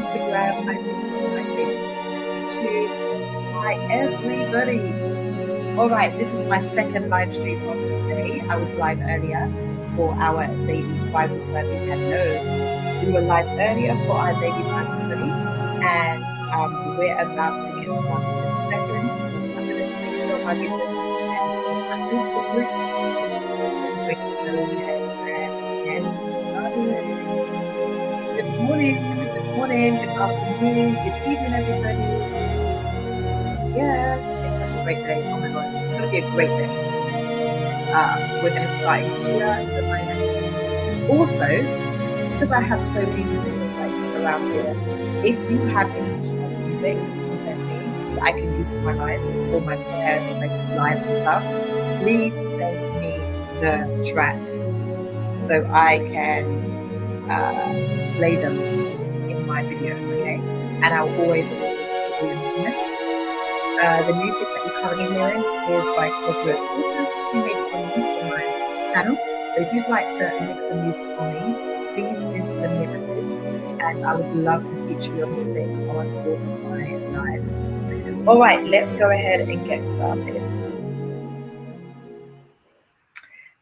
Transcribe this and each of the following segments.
Instagram, my TikTok, my Facebook, YouTube. Hi, everybody. All right, this is my second live stream of the day. I was live earlier for our daily Bible study. Hello. We were live earlier for our daily Bible study, and we're about to get started in just a second. I'm going to make sure I get this shared on my Facebook groups. And we can go ahead and good morning, good afternoon, good evening, everybody. Yes, it's such a great day. Oh my gosh, it's going to be a great day. We're going to start in just a moment. Also, because I have so many musicians like around here, if you have any instrumental music you can send me that I can use for my lives or my prayer, like lives and stuff, please send me the track so I can play them in my videos, okay? And I'll always put you in the comments. The music that you're currently hearing is by Rachel-Yvonne, who made it on my channel. So if you'd like to make some music for me, please do send me a message, and I would love to feature your music on all of my lives. All right, let's go ahead and get started.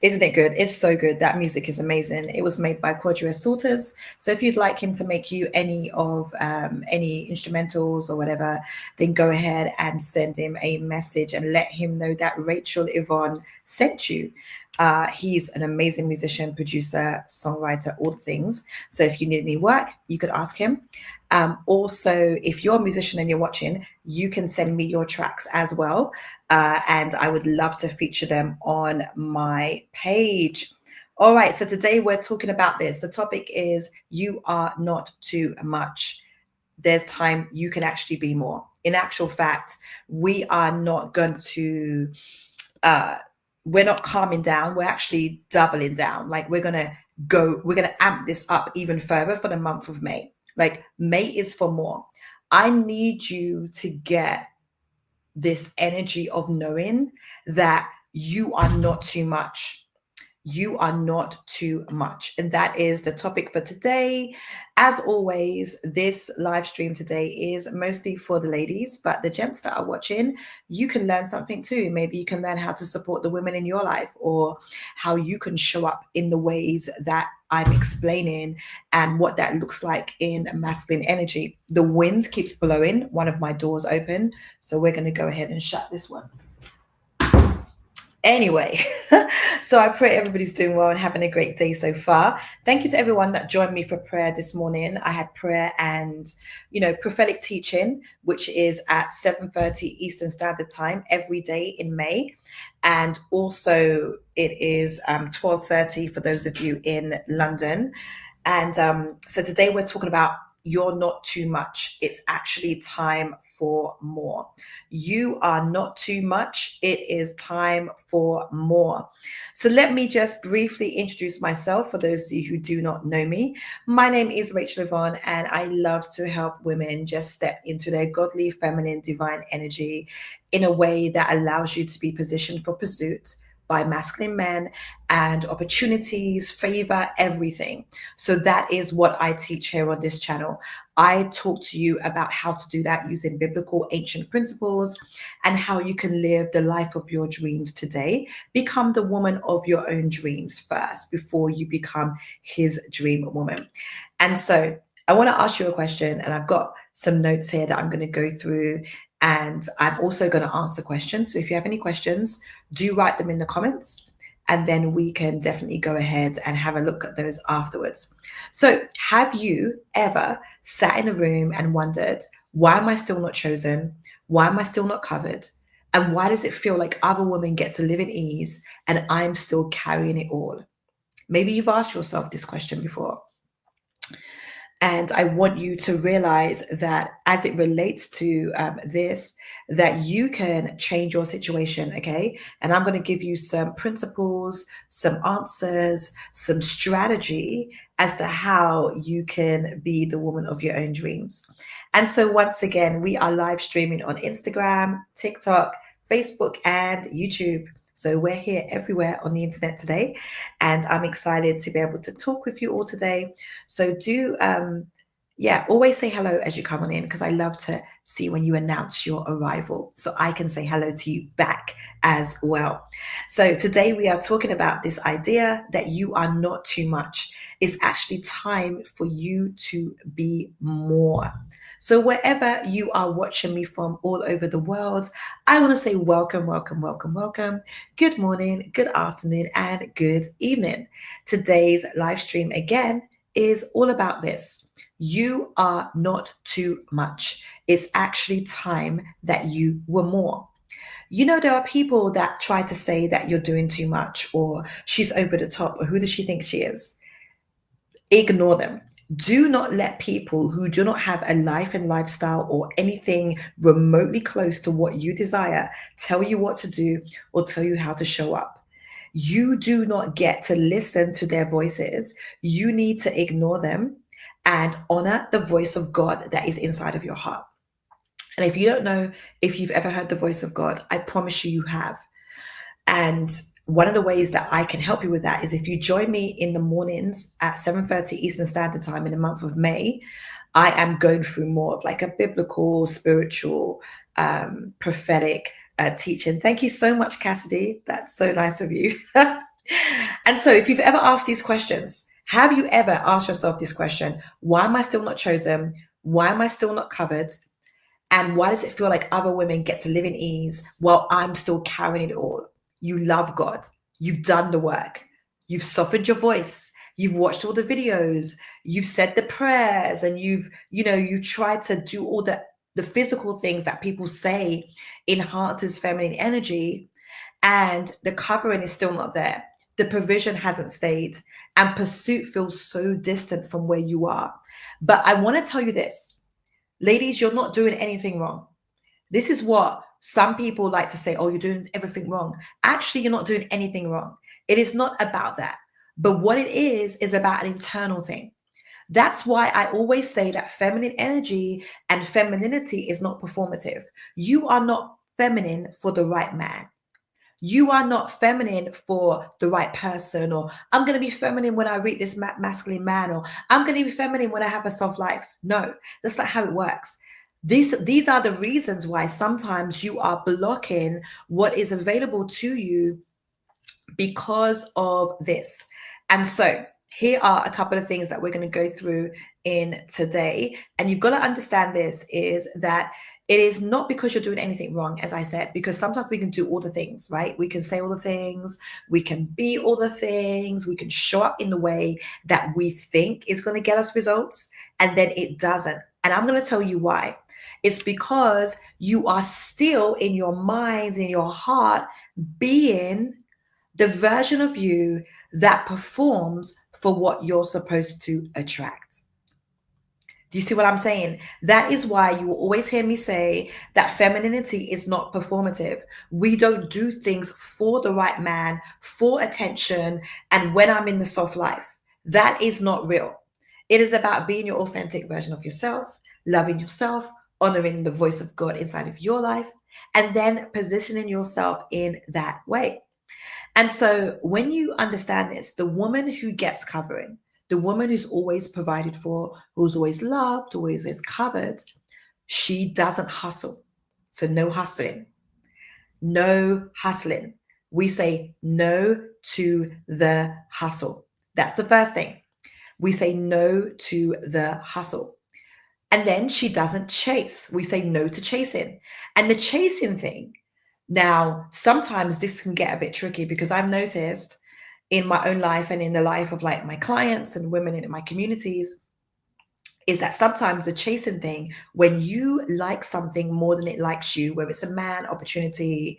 Isn't it good? It's so good. That music is amazing. It was made by Quadrius Salters. So if you'd like him to make you any of any instrumentals or whatever, then go ahead and send him a message and let him know that Rachel-Yvonne sent you. He's an amazing musician, producer, songwriter, all the things. So if you need any work, you could ask him. Also, if you're a musician and you're watching, you can send me your tracks as well. And I would love to feature them on my page. All right, so today we're talking about this. The topic is you are not too much. There's time you can actually be more. In actual fact, we are not going to, we're not calming down. We're actually doubling down. Like we're going to amp this up even further for the month of May. Like May is for more. I need you to get this energy of knowing that you are not too much. You are not too much. And that is the topic for today. As always, this live stream today is mostly for the ladies, but the gents that are watching, you can learn something too. Maybe you can learn how to support the women in your life, or how you can show up in the ways that I'm explaining and what that looks like in masculine energy. The wind keeps blowing. One of my doors open, so we're going to go ahead and shut this one. Anyway, so I pray everybody's doing well and having a great day so far. Thank you to everyone that joined me for prayer this morning. I had prayer and, prophetic teaching, which is at 7:30 Eastern Standard Time every day in May. And also it is 12:30 for those of you in London. And so today we're talking about you're not too much. It's actually time for more. You are not too much. It is time for more. So let me just briefly introduce myself for those of you who do not know me. My name is Rachel-Yvonne, and I love to help women just step into their godly, feminine, divine energy in a way that allows you to be positioned for pursuit by masculine men and opportunities, favor, everything. So that is what I teach here on this channel. I talk to you about how to do that using biblical ancient principles and how you can live the life of your dreams today. Become the woman of your own dreams first before you become his dream woman. And so I want to ask you a question, and I've got some notes here that I'm going to go through, and I'm also going to answer questions. So if you have any questions, do write them in the comments, and then we can definitely go ahead and have a look at those afterwards. So have you ever sat in a room and wondered, why am I still not chosen? Why am I still not covered? And why does it feel like other women get to live in ease and I'm still carrying it all? Maybe you've asked yourself this question before. And I want you to realize that as it relates to this, that you can change your situation, okay? And I'm going to give you some principles, some answers, some strategy as to how you can be the woman of your own dreams. And so once again, we are live streaming on Instagram, TikTok, Facebook, and YouTube. So we're here everywhere on the internet today, and I'm excited to be able to talk with you all today. So do Yeah, always say hello as you come on in because I love to see when you announce your arrival so I can say hello to you back as well. So today we are talking about this idea that you are not too much. It's actually time for you to be more. So wherever you are watching me from all over the world, I want to say welcome, welcome, welcome, welcome. Good morning, good afternoon, and good evening. Today's live stream again is all about this. You are not too much. It's actually time that you were more. You know, there are people that try to say that you're doing too much or she's over the top or who does she think she is? Ignore them. Do not let people who do not have a life and lifestyle or anything remotely close to what you desire tell you what to do or tell you how to show up. You do not get to listen to their voices. You need to ignore them and honor the voice of God that is inside of your heart. And if you don't know if you've ever heard the voice of God, I promise you, you have. And one of the ways that I can help you with that is if you join me in the mornings at 7:30 Eastern Standard Time in the month of May. I am going through more of like a biblical, spiritual, prophetic teaching. Thank you so much, Cassidy. That's so nice of you. And so if you've ever asked these questions, have you ever asked yourself this question? Why am I still not chosen? Why am I still not covered? And why does it feel like other women get to live in ease while I'm still carrying it all? You love God. You've done the work. You've softened your voice. You've watched all the videos. You've said the prayers and you tried to do all the physical things that people say enhances feminine energy, and the covering is still not there. The provision hasn't stayed, and pursuit feels so distant from where you are. But I want to tell you this. Ladies, you're not doing anything wrong. This is what some people like to say, oh, you're doing everything wrong. Actually, you're not doing anything wrong. It is not about that. But what it is about an internal thing. That's why I always say that feminine energy and femininity is not performative. You are not feminine for the right man. You are not feminine for the right person, or I'm going to be feminine when I meet this masculine man, or I'm going to be feminine when I have a soft life. No, that's not how it works. These are the reasons why sometimes you are blocking what is available to you because of this. And so here are a couple of things that we're going to go through in today. And you've got to understand this is that it is not because you're doing anything wrong, as I said, because sometimes we can do all the things, right? We can say all the things, we can be all the things, we can show up in the way that we think is going to get us results, and then it doesn't. And I'm going to tell you why. It's because you are still in your minds, in your heart, being the version of you that performs for what you're supposed to attract. Do you see what I'm saying? That is why you will always hear me say that femininity is not performative. We don't do things for the right man, for attention, and when I'm in the soft life. That is not real. It is about being your authentic version of yourself, loving yourself, honoring the voice of God inside of your life, and then positioning yourself in that way. And so when you understand this, the woman who gets covering, the woman who's always provided for, who's always loved, always is covered, she doesn't hustle. So no hustling. No hustling. We say no to the hustle. That's the first thing. We say no to the hustle. And then she doesn't chase. We say no to chasing. And the chasing thing, now, sometimes this can get a bit tricky because I've noticed in my own life and in the life of like my clients and women in my communities is that sometimes the chasing thing, when you like something more than it likes you, whether it's a man, opportunity,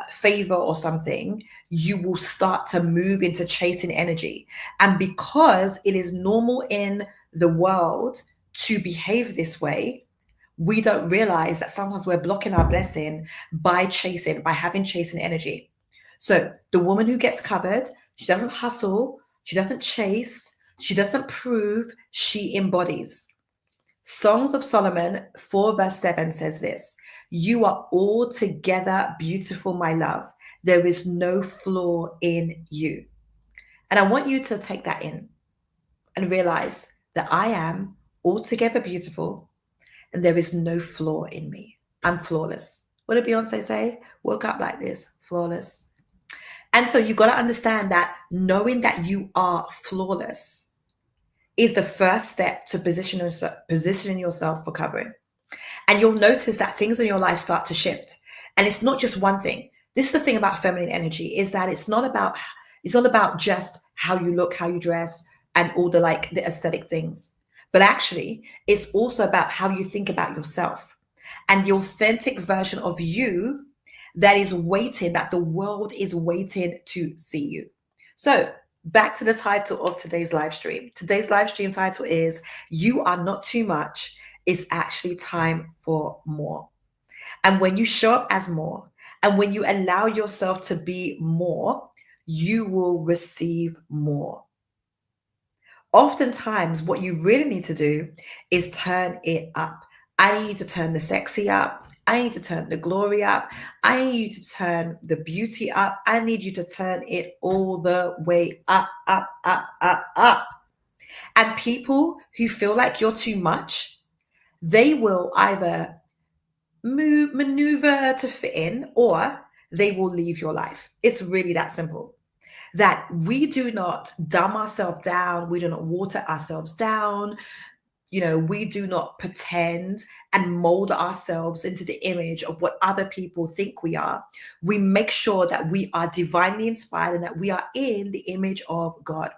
favor or something, you will start to move into chasing energy. And because it is normal in the world to behave this way, we don't realize that sometimes we're blocking our blessing by chasing, by having chasing energy. So the woman who gets covered, she doesn't hustle, she doesn't chase, she doesn't prove, she embodies. Songs of Solomon 4 verse 7 says this: you are altogether beautiful, my love. There is no flaw in you. And I want you to take that in and realize that I am altogether beautiful, and there is no flaw in me. I'm flawless. What did Beyonce say? Woke up like this, flawless. And so you got to understand that knowing that you are flawless is the first step to positioning yourself for covering. And you'll notice that things in your life start to shift. And it's not just one thing. This is the thing about feminine energy, is that it's not about just how you look, how you dress, and all the aesthetic things. But actually, it's also about how you think about yourself and the authentic version of you that the world is waiting to see you. So back to the title of today's live stream. Today's live stream title is You Are Not Too Much. It's actually time for more. And when you show up as more, and when you allow yourself to be more, you will receive more. Oftentimes, what you really need to do is turn it up. I need to turn the sexy up. I need to turn the glory up. I need you to turn the beauty up. I need you to turn it all the way up, up, up, up, up. And people who feel like you're too much, they will either maneuver to fit in, or they will leave your life. It's really that simple. That we do not dumb ourselves down. We do not water ourselves down. We do not pretend and mold ourselves into the image of what other people think we are. We make sure that we are divinely inspired and that we are in the image of God.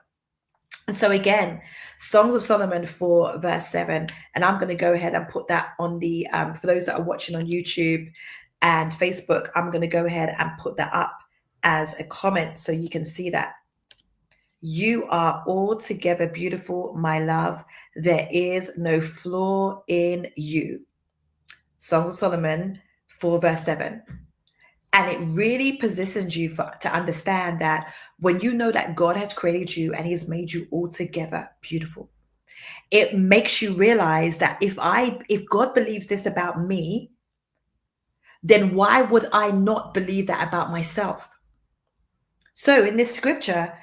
And so again, Songs of Solomon 4 verse 7, and I'm going to go ahead and put that on the, for those that are watching on YouTube and Facebook, I'm going to go ahead and put that up as a comment so you can see that. You are altogether beautiful, my love. There is no flaw in you. Songs of Solomon 4 verse 7. And it really positions you to understand that when you know that God has created you and he's made you altogether beautiful, it makes you realize that if God believes this about me, then why would I not believe that about myself? So in this scripture,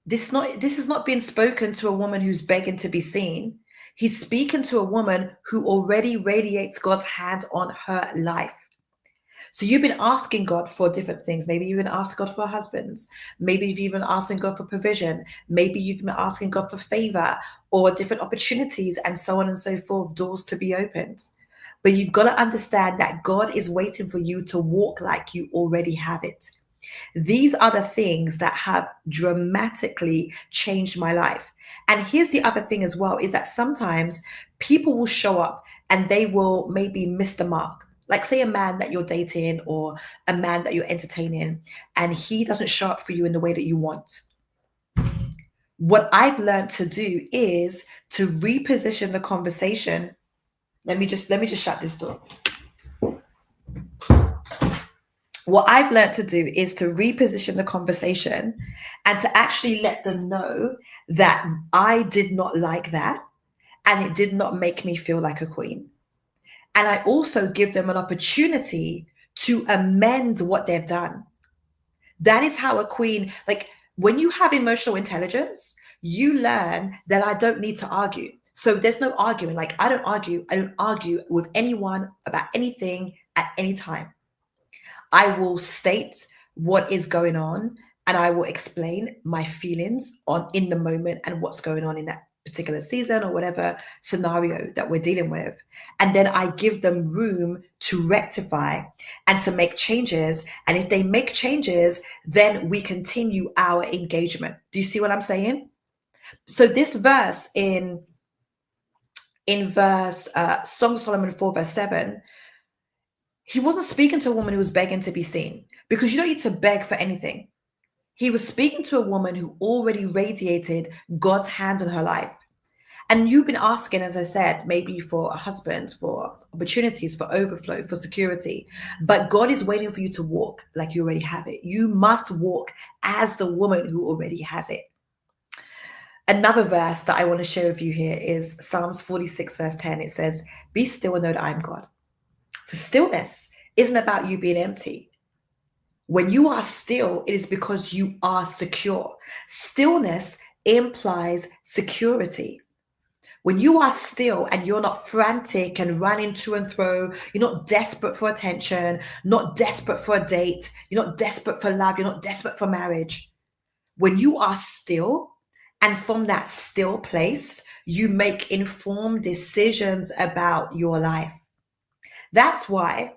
this is not being spoken to a woman who's begging to be seen. He's speaking to a woman who already radiates God's hand on her life. So you've been asking God for different things. Maybe you've been asking God for husbands. Maybe you've been asking God for provision. Maybe you've been asking God for favor or different opportunities and so on and so forth, doors to be opened. But you've got to understand that God is waiting for you to walk like you already have it. These are the things that have dramatically changed my life. And here's the other thing as well, is that sometimes people will show up and they will maybe miss the mark. Like say a man that you're dating or a man that you're entertaining, and he doesn't show up for you in the way that you want. What I've learned to do is to reposition the conversation. Let me just shut this door. What I've learned to do is to reposition the conversation and to actually let them know that I did not like that and it did not make me feel like a queen. And I also give them an opportunity to amend what they've done. That is how a queen, like when you have emotional intelligence, you learn that I don't need to argue. So there's no arguing. Like I don't argue with anyone about anything at any time. I will state what is going on and I will explain my feelings in the moment and what's going on in that particular season or whatever scenario that we're dealing with. And then I give them room to rectify and to make changes. And if they make changes, then we continue our engagement. Do you see what I'm saying? So this verse in verse Song of Solomon 4 verse 7, he wasn't speaking to a woman who was begging to be seen, because you don't need to beg for anything. He was speaking to a woman who already radiated God's hand on her life. And you've been asking, as I said, maybe for a husband, for opportunities, for overflow, for security. But God is waiting for you to walk like you already have it. You must walk as the woman who already has it. Another verse that I want to share with you here is Psalms 46 verse 10. It says, "Be still and know that I am God." So stillness isn't about you being empty. When you are still, it is because you are secure. Stillness implies security. When you are still and you're not frantic and running to and fro, you're not desperate for attention, not desperate for a date, you're not desperate for love, you're not desperate for marriage. When you are still, and from that still place, you make informed decisions about your life. That's why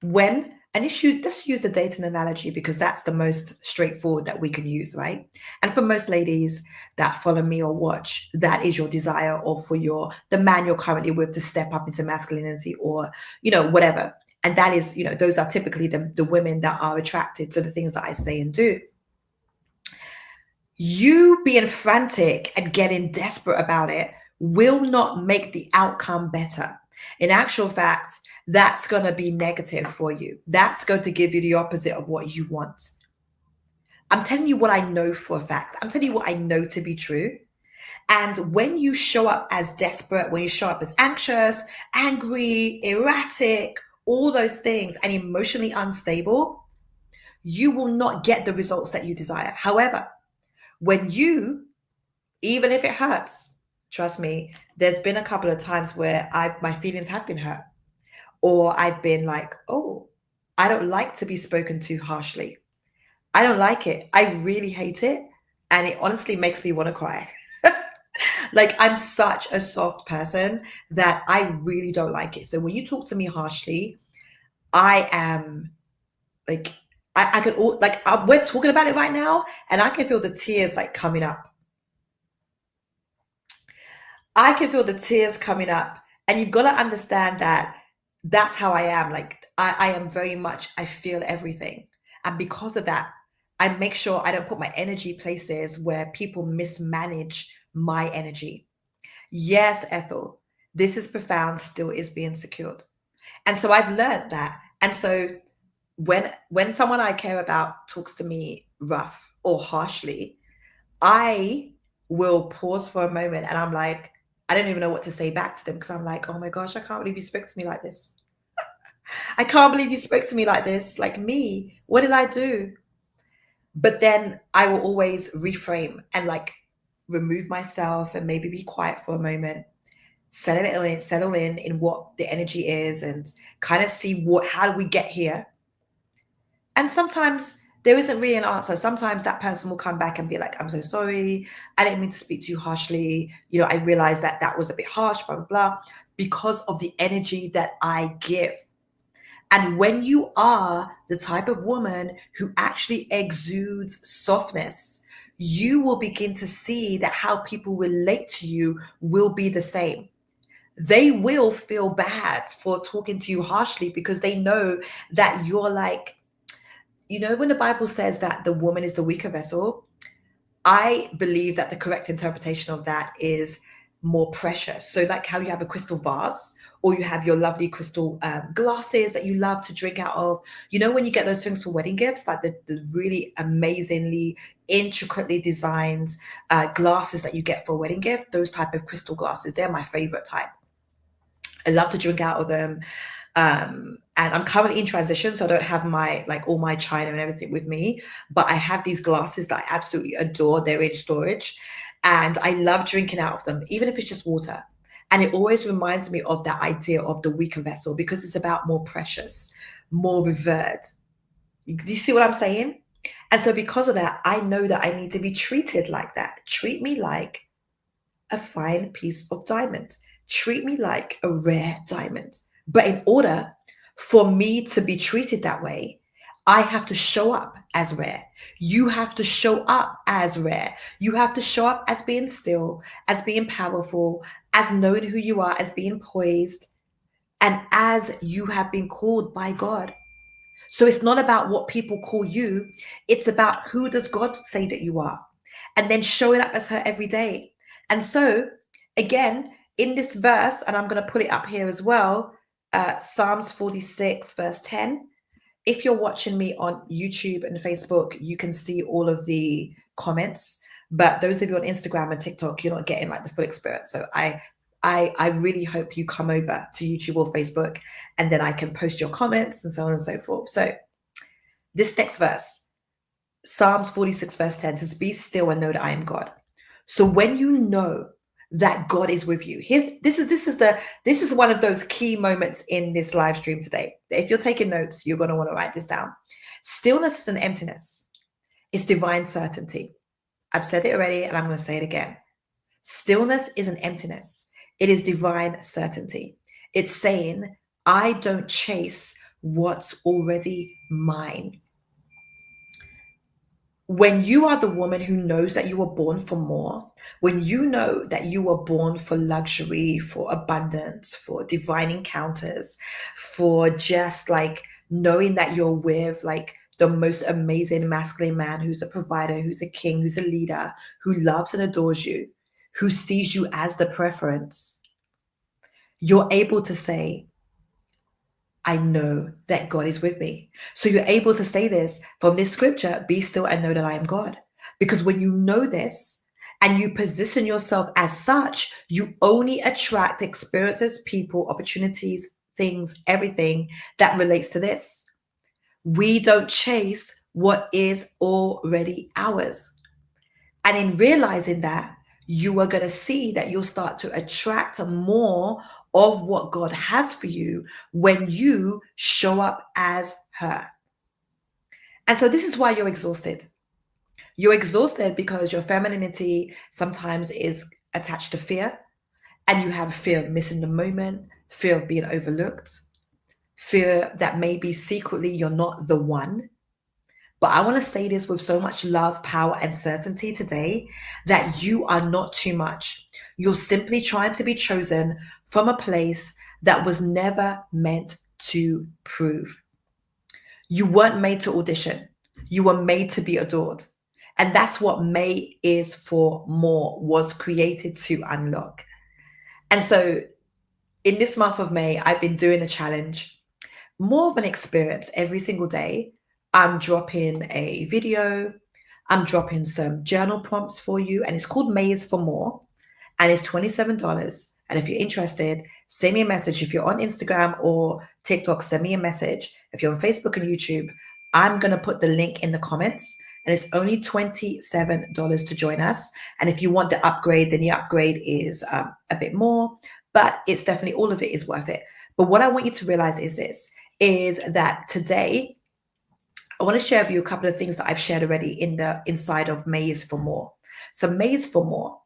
let's use the dating analogy because that's the most straightforward that we can use, right? And for most ladies that follow me or watch, that is your desire, or for the man you're currently with to step up into masculinity, or whatever. And that is, those are typically the women that are attracted to the things that I say and do. You being frantic and getting desperate about it will not make the outcome better. In actual fact, that's going to be negative for you. That's going to give you the opposite of what you want. I'm telling you what I know for a fact. I'm telling you what I know to be true. And when you show up as desperate, when you show up as anxious, angry, erratic, all those things, and emotionally unstable, you will not get the results that you desire. However, when even if it hurts, trust me, there's been a couple of times where my feelings have been hurt, or I've been like, oh, I don't like to be spoken to harshly. I don't like it. I really hate it. And it honestly makes me want to cry. Like, I'm such a soft person that I really don't like it. So when you talk to me harshly, I am like, I can, we're talking about it right now, and I can feel the tears like coming up. I can feel the tears coming up. And you've got to understand that that's how I am. Like, I am very much, I feel everything. And because of that, I make sure I don't put my energy places where people mismanage my energy. Yes, Ethel, this is profound, still is being secured. And so I've learned that. And so when someone I care about talks to me rough or harshly, I will pause for a moment and I'm like, I don't even know what to say back to them, because I'm like, oh my gosh, I can't believe you spoke to me like this. I can't believe you spoke to me like this. Like, me, what did I do? But then I will always reframe and like remove myself and maybe be quiet for a moment, settle in what the energy is, and kind of see how do we get here. And sometimes there isn't really an answer. Sometimes that person will come back and be like, I'm so sorry. I didn't mean to speak to you harshly. I realized that was a bit harsh, blah, blah, blah, because of the energy that I give. And when you are the type of woman who actually exudes softness, you will begin to see that how people relate to you will be the same. They will feel bad for talking to you harshly because they know that you're like, when the Bible says that the woman is the weaker vessel, I believe that the correct interpretation of that is more precious. So like how you have a crystal vase, or you have your lovely crystal glasses that you love to drink out of. When you get those things for wedding gifts, like the really amazingly, intricately designed glasses that you get for a wedding gift, those type of crystal glasses, they're my favorite type. I love to drink out of them. And I'm currently in transition, so I don't have all my china and everything with me, but I have these glasses that I absolutely adore. They're in storage, and I love drinking out of them, even if it's just water. And it always reminds me of that idea of the weaker vessel, because it's about more precious, more revered. Do you see what I'm saying? And so because of that, I know that I need to be treated like that. Treat me like a fine piece of diamond. Treat me like a rare diamond. But in order for me to be treated that way, I have to show up as rare. You have to show up as rare. You have to show up as being still, as being powerful, as knowing who you are, as being poised, and as you have been called by God. So it's not about what people call you. It's about who does God say that you are, and then showing up as her every day. And so again, in this verse, and I'm going to put it up here as well, Psalms 46 verse 10. If you're watching me on YouTube and Facebook, you can see all of the comments. But those of you on Instagram and TikTok, you're not getting like the full experience. So I really hope you come over to YouTube or Facebook, and then I can post your comments and so on and so forth. So this next verse, Psalms 46 verse 10 says, be still and know that I am God. So when you know that God is with you. This is one of those key moments in this live stream today. If you're taking notes, you're going to want to write this down. Stillness is an emptiness. It's divine certainty. I've said it already, and I'm going to say it again. Stillness is an emptiness. It is divine certainty. It's saying, I don't chase what's already mine. When you are the woman who knows that you were born for more, when you know that you were born for luxury, for abundance, for divine encounters, for just like knowing that you're with like the most amazing masculine man who's a provider, who's a king, who's a leader, who loves and adores you, who sees you as the preference, you're able to say, I know that God is with me. So you're able to say this from this scripture, be still and know that I am God. Because when you know this and you position yourself as such, you only attract experiences, people, opportunities, things, everything that relates to this. We don't chase what is already ours. And in realizing that, you are going to see that you'll start to attract more of what God has for you when you show up as her. And so this is why you're exhausted. You're exhausted because your femininity sometimes is attached to fear, and you have fear of missing the moment, fear of being overlooked, fear that maybe secretly you're not the one. But I want to say this with so much love, power, and certainty today that you are not too much. You're simply trying to be chosen from a place that was never meant to prove. You weren't made to audition. You were made to be adored. And that's what May is for more, was created to unlock. And so in this month of May, I've been doing a challenge, more of an experience every single day. I'm dropping a video, I'm dropping some journal prompts for you, and it's called May is for More, and it's $27. And if you're interested, send me a message. If you're on Instagram or TikTok, send me a message. If you're on Facebook and YouTube, I'm going to put the link in the comments, and it's only $27 to join us. And if you want the upgrade, then the upgrade is a bit more, but it's definitely, all of it is worth it. But what I want you to realize is this, is that today, I want to share with you a couple of things that I've shared already in the inside of May is for More. So May is for More.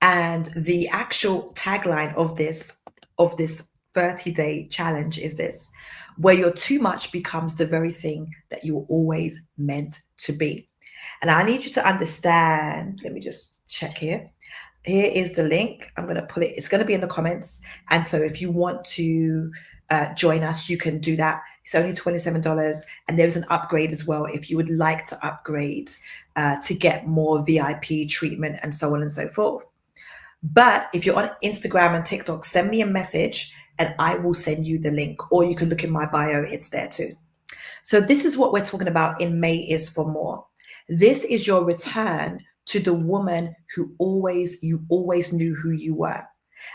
And the actual tagline of this 30-day challenge is this: where your too much becomes the very thing that you're always meant to be. And I need you to understand, let me just check here. Here is the link. I'm going to put it, it's going to be in the comments. And so if you want to join us, you can do that. It's only $27. And there's an upgrade as well if you would like to upgrade to get more VIP treatment and so on and so forth. But if you're on Instagram and TikTok, send me a message and I will send you the link, or you can look in my bio, it's there too. So this is what we're talking about in May is for More. This is your return to the woman who you always knew who you were.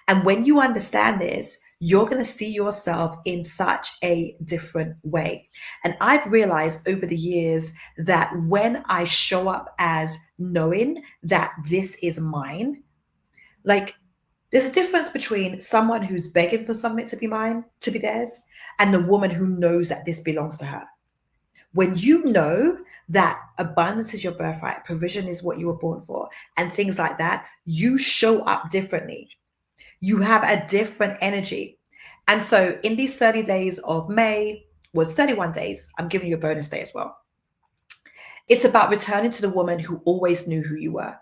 And when you understand this, you're going to see yourself in such a different way. And I've realized over the years that when I show up as knowing that this is mine, like, there's a difference between someone who's begging for something to be mine, to be theirs, and the woman who knows that this belongs to her. When you know that abundance is your birthright, provision is what you were born for, and things like that, you show up differently. You have a different energy. And so in these 30 days of May, was 31 days, I'm giving you a bonus day as well. It's about returning to the woman who always knew who you were,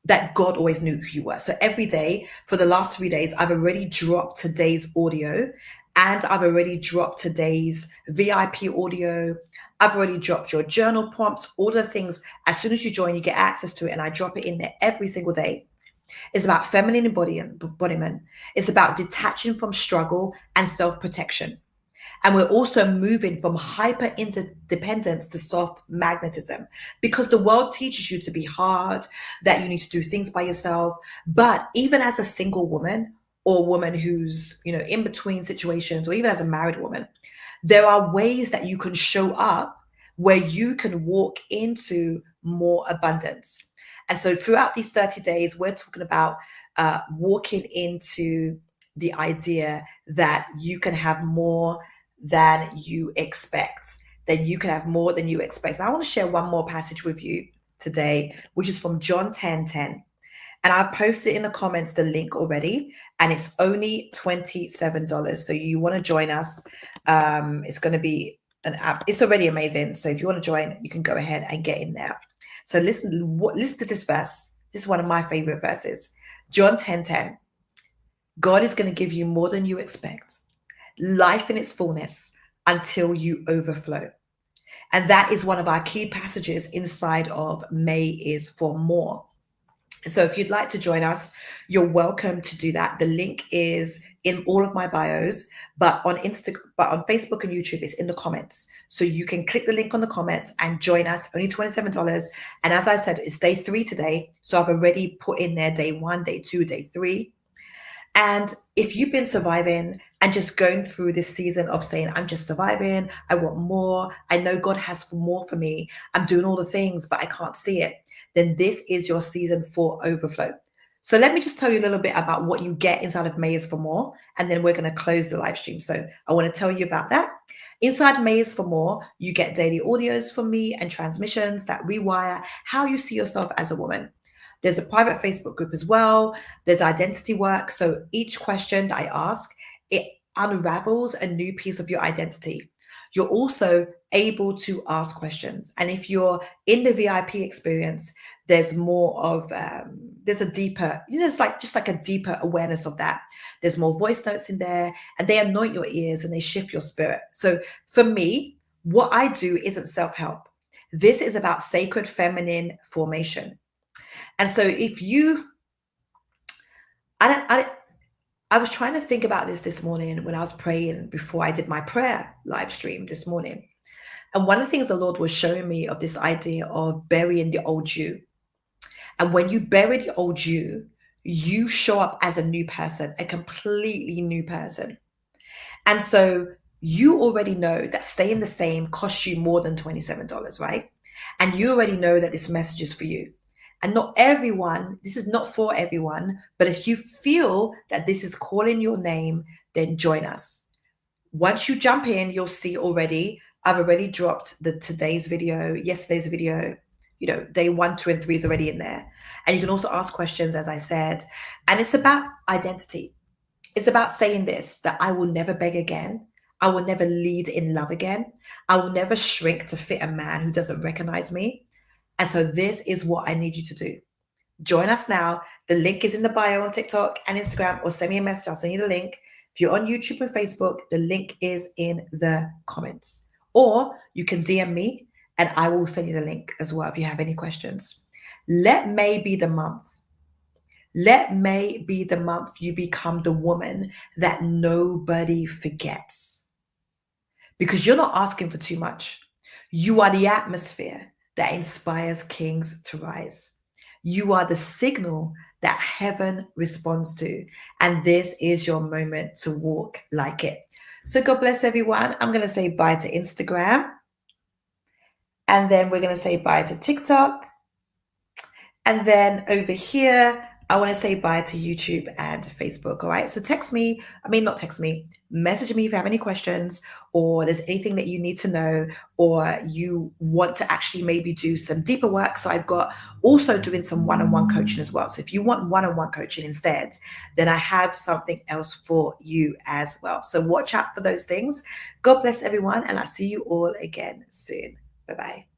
that God always knew who you were. So every day for the last 3 days, I've already dropped today's audio, and I've already dropped today's VIP audio. I've already dropped your journal prompts, all the things. As soon as you join, you get access to it, and I drop it in there every single day. It's about feminine embodiment. It's about detaching from struggle and self-protection. And we're also moving from hyper interdependence to soft magnetism, because the world teaches you to be hard, that you need to do things by yourself. But even as a single woman, or woman who's, in between situations, or even as a married woman, there are ways that you can show up where you can walk into more abundance. And so throughout these 30 days, we're talking about walking into the idea that you can have more than you expect, that you can have more than you expect. And I want to share one more passage with you today, which is from John 10:10. And I've posted in the comments the link already, and it's only $27. So you want to join us. It's going to be an app. It's already amazing. So if you want to join, you can go ahead and get in there. So listen to this verse. This is one of my favorite verses. John 10:10. God is going to give you more than you expect, life in its fullness until you overflow. And that is one of our key passages inside of May is for more. So if you'd like to join us, you're welcome to do that. The link is in all of my bios, but on Facebook and YouTube, it's in the comments. So you can click the link on the comments and join us. Only $27. And as I said, it's day 3 today. So I've already put in there day 1, day 2, day 3. And if you've been surviving and just going through this season of saying, I'm just surviving, I want more, I know God has more for me, I'm doing all the things, but I can't see it, then this is your season for overflow. So let me just tell you a little bit about what you get inside of May is for More, and then we're going to close the live stream. So I want to tell you about that. Inside May is for More, you get daily audios from me and transmissions that rewire how you see yourself as a woman. There's a private Facebook group as well. There's identity work. So each question that I ask, it unravels a new piece of your identity. You're also able to ask questions. And if you're in the VIP experience, there's more of, there's a deeper, it's like just like a deeper awareness of that. There's more voice notes in there, and they anoint your ears and they shift your spirit. So for me, what I do isn't self-help. This is about sacred feminine formation. And so if you, I was trying to think about this morning when I was praying before I did my prayer live stream this morning. And one of the things the Lord was showing me of this idea of burying the old you. And when you bury the old you, you show up as a new person, a completely new person. And so you already know that staying the same costs you more than $27, right? And you already know that this message is for you. And not everyone, this is not for everyone, but if you feel that this is calling your name, then join us. Once you jump in, you'll see already, I've already dropped today's video, yesterday's video, day 1, 2, and 3 is already in there. And you can also ask questions, as I said. And it's about identity. It's about saying this, that I will never beg again. I will never lead in love again. I will never shrink to fit a man who doesn't recognize me. And so this is what I need you to do. Join us now. The link is in the bio on TikTok and Instagram, or send me a message. I'll send you the link. If you're on YouTube and Facebook, the link is in the comments. Or you can DM me and I will send you the link as well if you have any questions. Let May be the month. Let May be the month you become the woman that nobody forgets. Because you're not asking for too much. You are the atmosphere that inspires kings to rise. You are the signal that heaven responds to. And this is your moment to walk like it. So God bless everyone. I'm going to say bye to Instagram. And then we're going to say bye to TikTok. And then over here, I want to say bye to YouTube and Facebook. All right. So message me if you have any questions, or there's anything that you need to know, or you want to actually maybe do some deeper work. So I've got also doing some one-on-one coaching as well. So if you want one-on-one coaching instead, then I have something else for you as well. So watch out for those things. God bless everyone. And I'll see you all again soon. Bye-bye.